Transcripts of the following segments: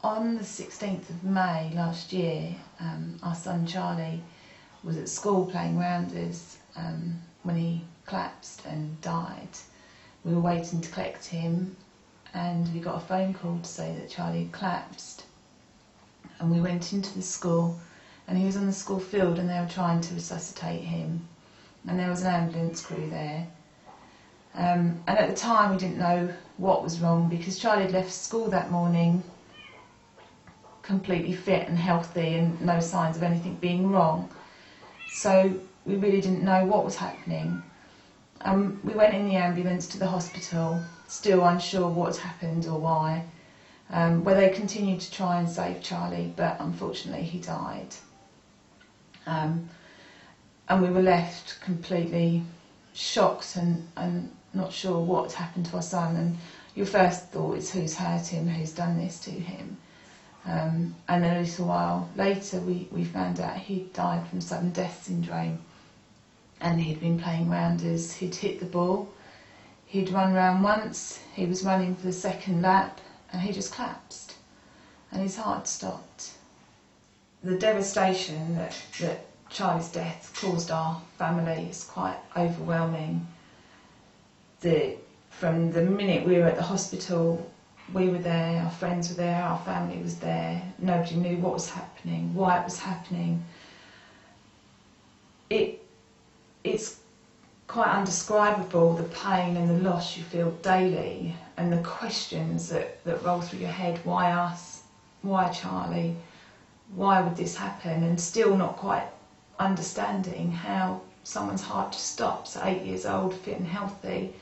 On the 16th of May last year, our son Charlie was at school playing rounders when he collapsed and died. We were waiting to collect him and we got a phone call to say that Charlie had collapsed. And we went into the school and he was on the school field and they were trying to resuscitate him. And there was an ambulance crew there. And at the time we didn't know what was wrong because Charlie had left school that morning completely fit and healthy and no signs of anything being wrong. So we really didn't know what was happening. We went in the ambulance to the hospital, still unsure what had happened or why, where they continued to try and save Charlie, but unfortunately he died. And we were left completely shocked and not sure what had happened to our son. And your first thought is who's hurt him, who's done this to him. And then a little while later we found out he'd died from sudden death syndrome, and he'd been playing rounders. He'd hit the ball, he'd run round once, he was running for the second lap and he just collapsed and his heart stopped. The devastation that Charlie's death caused our family is quite overwhelming. From the minute we were at the hospital, we were there, our friends were there, our family was there. Nobody knew what was happening, why it was happening. It's quite undescribable, the pain and the loss you feel daily and the questions that roll through your head. Why us? Why Charlie? Why would this happen? And still not quite understanding how someone's heart just stops at 8 years old, fit and healthy,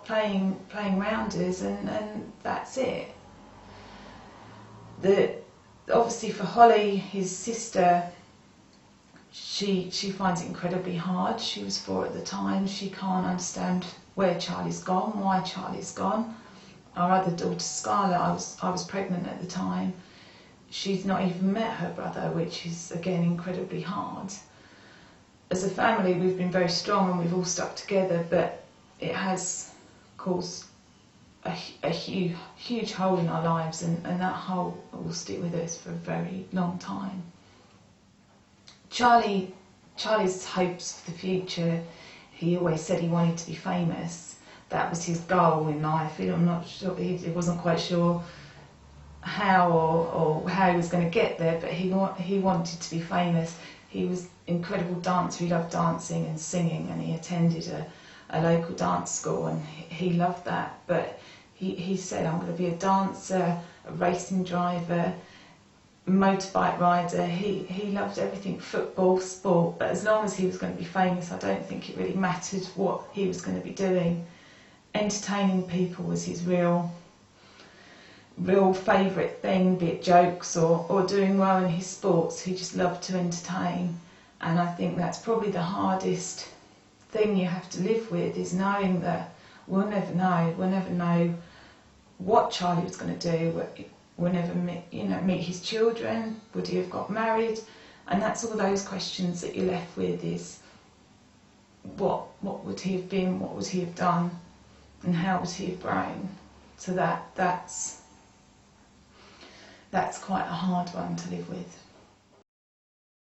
playing rounders, and that's it. Obviously for Holly, his sister, she finds it incredibly hard. She was 4 at the time. She can't understand where Charlie's gone, why Charlie's gone. Our other daughter, Scarlett, I was pregnant at the time. She's not even met her brother, which is again incredibly hard. As a family, we've been very strong and we've all stuck together, but it has caused a huge hole in our lives, and that hole will stick with us for a very long time. Charlie's hopes for the future, he always said he wanted to be famous. That was his goal in life. I'm not sure, he wasn't quite sure how or how he was going to get there, but he wanted to be famous. He was an incredible dancer. He loved dancing and singing, and he attended a local dance school, and he loved that. But he said, I'm going to be a dancer, a racing driver, motorbike rider. He loved everything, football, sport, but as long as he was going to be famous, I don't think it really mattered what he was going to be doing. Entertaining people was his real favourite thing, be it jokes or doing well in his sports. He just loved to entertain, and I think that's probably the hardest thing you have to live with, is knowing that we'll never know what Charlie was going to do. We'll never meet his children. Would he have got married? And that's all those questions that you're left with, is what would he have been, what would he have done, and how would he have grown? So that's quite a hard one to live with.